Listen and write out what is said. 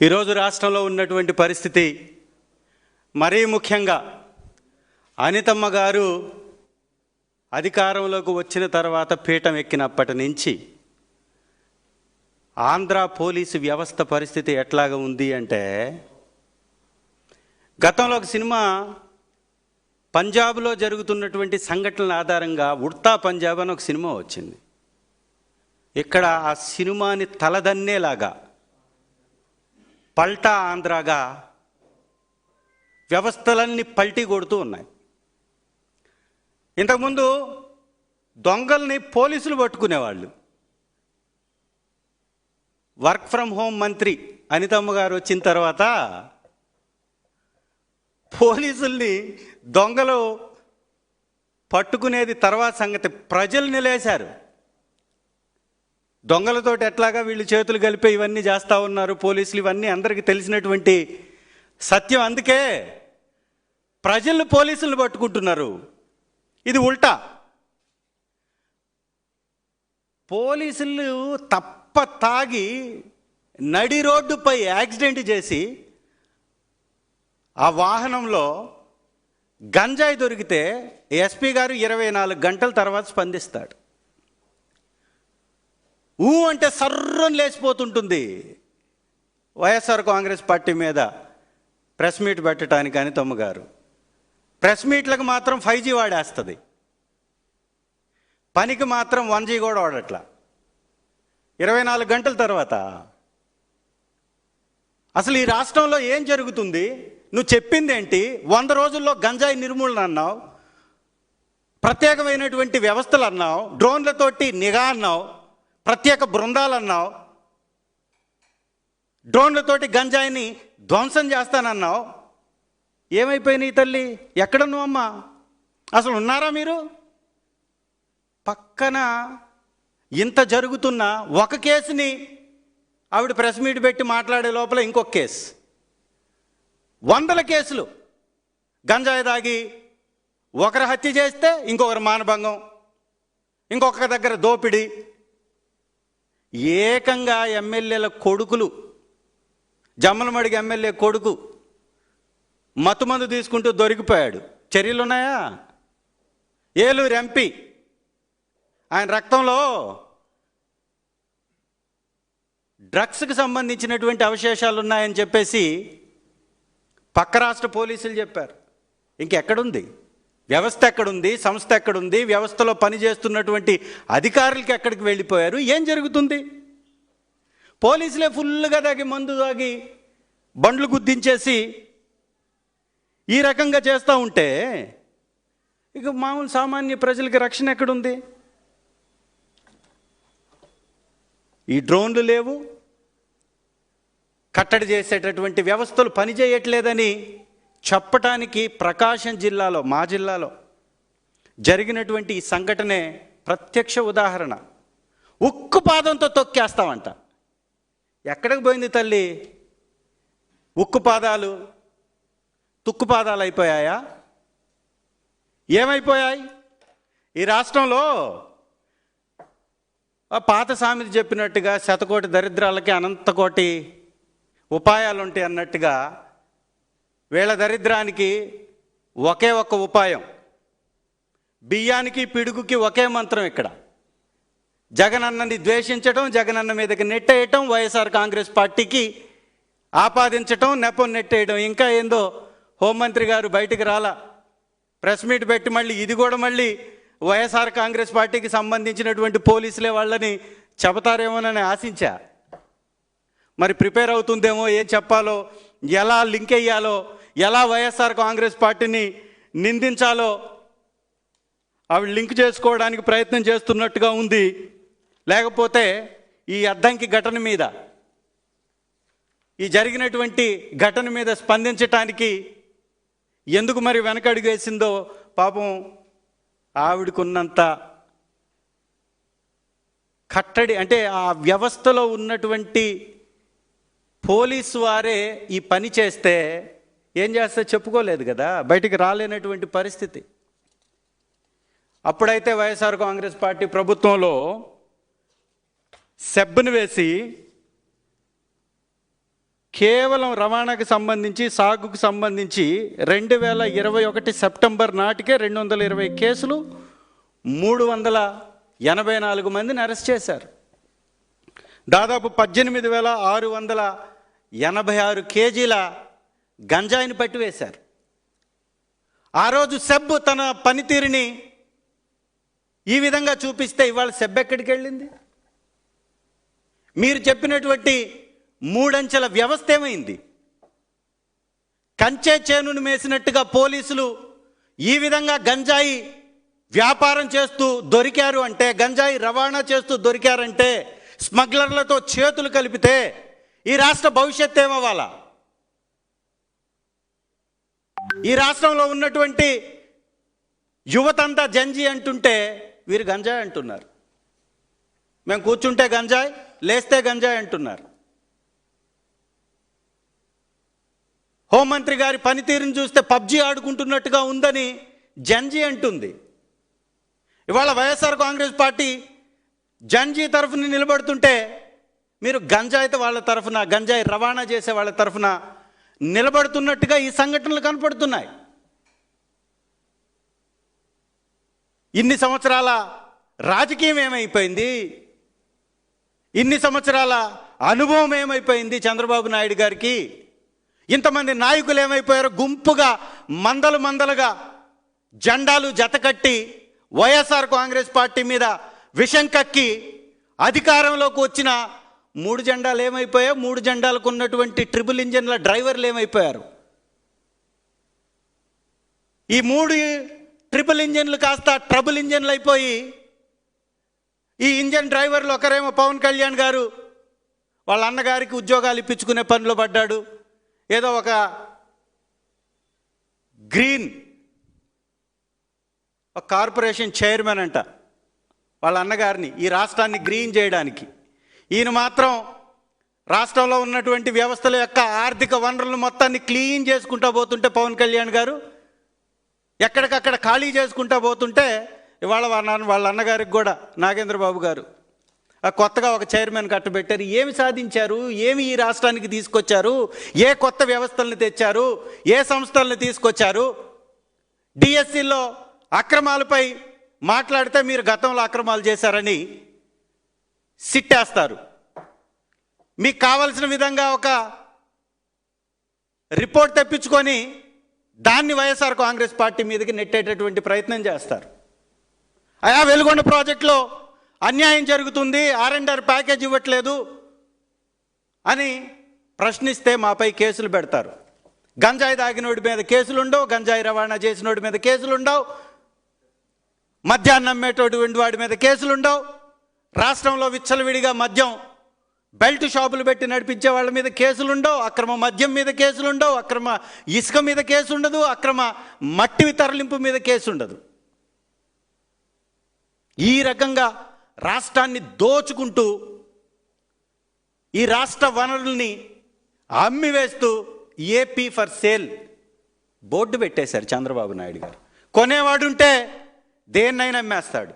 ఈరోజు రాష్ట్రంలో ఉన్నటువంటి పరిస్థితి, మరీ ముఖ్యంగా అనితమ్మ గారు అధికారంలోకి వచ్చిన తర్వాత పీఠం ఎక్కినప్పటి నుంచి ఆంధ్ర పోలీసు వ్యవస్థ పరిస్థితి ఎట్లాగా ఉంది అంటే, గతంలో ఒక సినిమా పంజాబ్లో జరుగుతున్నటువంటి సంఘటనల ఆధారంగా ఉడ్తా పంజాబ్ అని ఒక సినిమా వచ్చింది. ఇక్కడ ఆ సినిమాని తలదన్నేలాగా పల్టా ఆంధ్రాగా వ్యవస్థలన్నీ పల్టీ కొడుతూ ఉన్నాయి. ఇంతకుముందు దొంగల్ని పోలీసులు పట్టుకునేవాళ్ళు. వర్క్ ఫ్రమ్ హోమ్ మంత్రి అనితమ్మ గారు వచ్చిన తర్వాత పోలీసుల్ని దొంగలు పట్టుకునేది తర్వాత సంగతి. ప్రజలు నిలేశారు. దొంగలతోటి ఎట్లాగా వీళ్ళు చేతులు కలిపి ఇవన్నీ చేస్తూ ఉన్నారు పోలీసులు, ఇవన్నీ అందరికీ తెలిసినటువంటి సత్యం. అందుకే ప్రజలు పోలీసులను పట్టుకుంటున్నారు. ఇది ఉల్టా. పోలీసులు తప్ప తాగి నడి రోడ్డుపై యాక్సిడెంట్ చేసి ఆ వాహనంలో గంజాయి దొరికితే ఎస్పీ గారు 24 గంటల తర్వాత స్పందిస్తాడు. అంటే సర్రని లేచిపోతుంటుంది. వైఎస్ఆర్ కాంగ్రెస్ పార్టీ మీద ప్రెస్ మీట్ పెట్టడానికి అనితమ్మ గారు ప్రెస్ మీట్లకు మాత్రం 5G వాడేస్తుంది, పనికి మాత్రం 1G కూడా వాడట్లా. 24 గంటల తర్వాత అసలు ఈ రాష్ట్రంలో ఏం జరుగుతుంది? నువ్వు చెప్పింది ఏంటి? 100 రోజుల్లో గంజాయి నిర్మూలన అన్నావు, ప్రత్యేకమైనటువంటి వ్యవస్థలు అన్నావు, డ్రోన్లతోటి నిఘా అన్నావు, ప్రత్యేక బృందాలు అన్నావు, డ్రోన్లతోటి గంజాయిని ధ్వంసం చేస్తానన్నావు. ఏమైపోయినాయి తల్లి? ఎక్కడున్నావు అమ్మా? అసలు ఉన్నారా మీరు? పక్కన ఇంత జరుగుతున్నా ఒక కేసుని ఆవిడ ప్రెస్ మీట్ పెట్టి మాట్లాడే లోపల ఇంకొక కేసు, 100 కేసులు. గంజాయి దాగి ఒకరు హత్య చేస్తే ఇంకొకరు మానభంగం, ఇంకొక దగ్గర దోపిడీ. ఏకంగా ఎమ్మెల్యేల కొడుకులు, జమ్మలమడిగి ఎమ్మెల్యే కొడుకు మత్తుమందు తీసుకుంటూ దొరికిపోయాడు. చర్యలు ఉన్నాయా? ఏలూరు ఎంపీ, ఆయన రక్తంలో డ్రగ్స్కి సంబంధించినటువంటి అవశేషాలు ఉన్నాయని చెప్పేసి పక్క రాష్ట్ర పోలీసులు చెప్పారు. ఇంకెక్కడుంది వ్యవస్థ? ఎక్కడుంది సంస్థ? ఎక్కడుంది వ్యవస్థలో పనిచేస్తున్నటువంటి అధికారులకి? ఎక్కడికి వెళ్ళిపోయారు? ఏం జరుగుతుంది? పోలీసులే ఫుల్గా దాగి మందు దాగి బండ్లు గుద్దించేసి ఈ రకంగా చేస్తూ ఉంటే ఇక మామూలు సామాన్య ప్రజలకి రక్షణ ఎక్కడుంది? ఈ డ్రోన్లు లేవు, కట్టడి చేసేటటువంటి వ్యవస్థలు పనిచేయట్లేదని చెప్పటానికి ప్రకాశం జిల్లాలో, మా జిల్లాలో జరిగినటువంటి ఈ సంఘటనే ప్రత్యక్ష ఉదాహరణ. ఉక్కు పాదంతో తొక్కేస్తామంట. ఎక్కడికి పోయింది తల్లి? ఉక్కు పాదాలు తుక్కు పాదాలు అయిపోయాయా? ఏమైపోయాయి? ఈ రాష్ట్రంలో పాత సామెత చెప్పినట్టుగా శతకోటి దరిద్రాలకి అనంతకోటి ఉపాయాలు ఉంటాయి అన్నట్టుగా వీళ్ళ దరిద్రానికి ఒకే ఒక్క ఉపాయం. బియ్యానికి పిడుగుకి ఒకే మంత్రం. ఇక్కడ జగనన్నని ద్వేషించడం, జగనన్న మీదకి నెట్టేయటం, వైఎస్ఆర్ కాంగ్రెస్ పార్టీకి ఆపాదించటం, నెపం నెట్టేయడం. ఇంకా ఏందో హోంమంత్రి గారు బయటికి రాలా, ప్రెస్ మీట్ పెట్టి మళ్ళీ ఇది కూడా మళ్ళీ వైఎస్ఆర్ కాంగ్రెస్ పార్టీకి సంబంధించినటువంటి పోలీసులే వాళ్ళని చెబుతారేమోనని ఆశించా. మరి ప్రిపేర్ అవుతుందేమో, ఏం చెప్పాలో, ఎలా లింక్ అయ్యాలో, ఎలా వైఎస్ఆర్ కాంగ్రెస్ పార్టీని నిందించాలో అవి లింక్ చేసుకోవడానికి ప్రయత్నం చేస్తున్నట్టుగా ఉంది. లేకపోతే ఈ అద్దంకి ఘటన మీద, ఈ జరిగినటువంటి ఘటన మీద స్పందించటానికి ఎందుకు మరి వెనకడుగు వేసిందో పాపం ఆవిడకున్నంత కట్టడి. అంటే ఆ వ్యవస్థలో ఉన్నటువంటి పోలీసు వారే ఈ పని చేస్తే ఏం చేస్తే చెప్పుకోలేదు కదా, బయటికి రాలేనటువంటి పరిస్థితి. అప్పుడైతే వైఎస్ఆర్ కాంగ్రెస్ పార్టీ ప్రభుత్వంలో సెబ్బును వేసి కేవలం రవాణాకు సంబంధించి, సాగుకు సంబంధించి 2021 సెప్టెంబర్ నాటికే 220 కేసులు, 384 మందిని అరెస్ట్ చేశారు. దాదాపు 18,686 కేజీల గంజాయిని పట్టివేశారు. ఆ రోజు సెబ్ తన పనితీరుని ఈ విధంగా చూపిస్తే ఇవాళ సెబ్ ఎక్కడికి వెళ్ళింది? మీరు చెప్పినటువంటి 3 అంచెల వ్యవస్థ ఏమైంది? కంచే చేనును మేసినట్టుగా పోలీసులు ఈ విధంగా గంజాయి వ్యాపారం చేస్తూ దొరికారు అంటే, గంజాయి రవాణా చేస్తూ దొరికారంటే, స్మగ్లర్లతో చేతులు కలిపితే ఈ రాష్ట్ర భవిష్యత్తు ఏమవ్వాలా? ఈ రాష్ట్రంలో ఉన్నటువంటి యువతంతా జంజీ అంటుంటే వీరు గంజాయి అంటున్నారు. మేము కూర్చుంటే గంజాయి, లేస్తే గంజాయి అంటున్నారు. హోంమంత్రి గారి పనితీరుని చూస్తే పబ్జీ ఆడుకుంటున్నట్టుగా ఉందని జంజీ అంటుంది. ఇవాళ వైఎస్ఆర్ కాంగ్రెస్ పార్టీ జంజీ తరఫున నిలబడుతుంటే మీరు గంజాయితో వాళ్ళ తరఫున, గంజాయి రవాణా చేసే వాళ్ళ తరఫున నిలబడుతున్నట్టుగా ఈ సంఘటనలు కనపడుతున్నాయి. ఇన్ని సంవత్సరాల రాజకీయం ఏమైపోయింది? ఇన్ని సంవత్సరాల అనుభవం ఏమైపోయింది చంద్రబాబు నాయుడు గారికి? ఇంతమంది నాయకులు ఏమైపోయారు? గుంపుగా మందలుగా జెండాలు జతకట్టి వైఎస్ఆర్ కాంగ్రెస్ పార్టీ మీద విషం కక్కి అధికారంలోకి వచ్చిన 3 జెండాలు ఏమైపోయాయి? 3 జెండాలకు ఉన్నటువంటి ట్రిపుల్ ఇంజన్ల డ్రైవర్లు ఏమైపోయారు? ఈ 3 ట్రిపుల్ ఇంజన్లు కాస్త ట్రబుల్ ఇంజన్లు అయిపోయి ఈ ఇంజన్ డ్రైవర్లు ఒకరేమో పవన్ కళ్యాణ్ గారు వాళ్ళ అన్నగారికి ఉద్యోగాలు ఇప్పించుకునే పనిలో పడ్డాడు. ఏదో ఒక గ్రీన్ ఒక కార్పొరేషన్ చైర్మన్ అంట, వాళ్ళ అన్నగారిని ఈ రాష్ట్రాన్ని గ్రీన్ చేయడానికి. ఈయన మాత్రం రాష్ట్రంలో ఉన్నటువంటి వ్యవస్థల యొక్క ఆర్థిక వనరులను మొత్తాన్ని క్లీన్ చేసుకుంటా పోతుంటే పవన్ కళ్యాణ్ గారు ఎక్కడికక్కడ ఖాళీ చేసుకుంటా పోతుంటే ఇవాళ వాళ్ళ అన్నగారికి కూడా నాగేంద్రబాబు గారు కొత్తగా ఒక చైర్మన్ కట్టబెట్టారు. ఏమి సాధించారు? ఏమి ఈ రాష్ట్రానికి తీసుకొచ్చారు? ఏ కొత్త వ్యవస్థలను తెచ్చారు? ఏ సంస్థలను తీసుకొచ్చారు? డిఎస్సిలో అక్రమాలపై మాట్లాడితే మీరు గతంలో అక్రమాలు చేశారని సిట్టేస్తారు. మీకు కావలసిన విధంగా ఒక రిపోర్ట్ తెప్పించుకొని దాన్ని వైఎస్ఆర్ కాంగ్రెస్ పార్టీ మీదకి నెట్టేటటువంటి ప్రయత్నం చేస్తారు. అయా వెలుగొండ ప్రాజెక్టులో అన్యాయం జరుగుతుంది, R&R ప్యాకేజ్ ఇవ్వట్లేదు అని ప్రశ్నిస్తే మాపై కేసులు పెడతారు. గంజాయి తాగినోడి మీద కేసులు ఉండవు, గంజాయి రవాణా చేసినోడి మీద కేసులు ఉండవు, మద్యాన్ని అమ్మేటోడి వాడి మీద కేసులు ఉండవు, రాష్ట్రంలో విచ్చలవిడిగా మద్యం బెల్ట్ షాపులు పెట్టి నడిపించే వాళ్ళ మీద కేసులు ఉండవు, అక్రమ మద్యం మీద కేసులు ఉండవు, అక్రమ ఇసుక మీద కేసు ఉండదు, అక్రమ మట్టి తరలింపు మీద కేసు ఉండదు. ఈ రకంగా రాష్ట్రాన్ని దోచుకుంటూ ఈ రాష్ట్ర వనరుల్ని అమ్మివేస్తూ ఏపీ ఫర్ సేల్ బోర్డు పెట్టేశారు చంద్రబాబు నాయుడు గారు. కొనేవాడుంటే దేన్నైనా అమ్మేస్తాడు.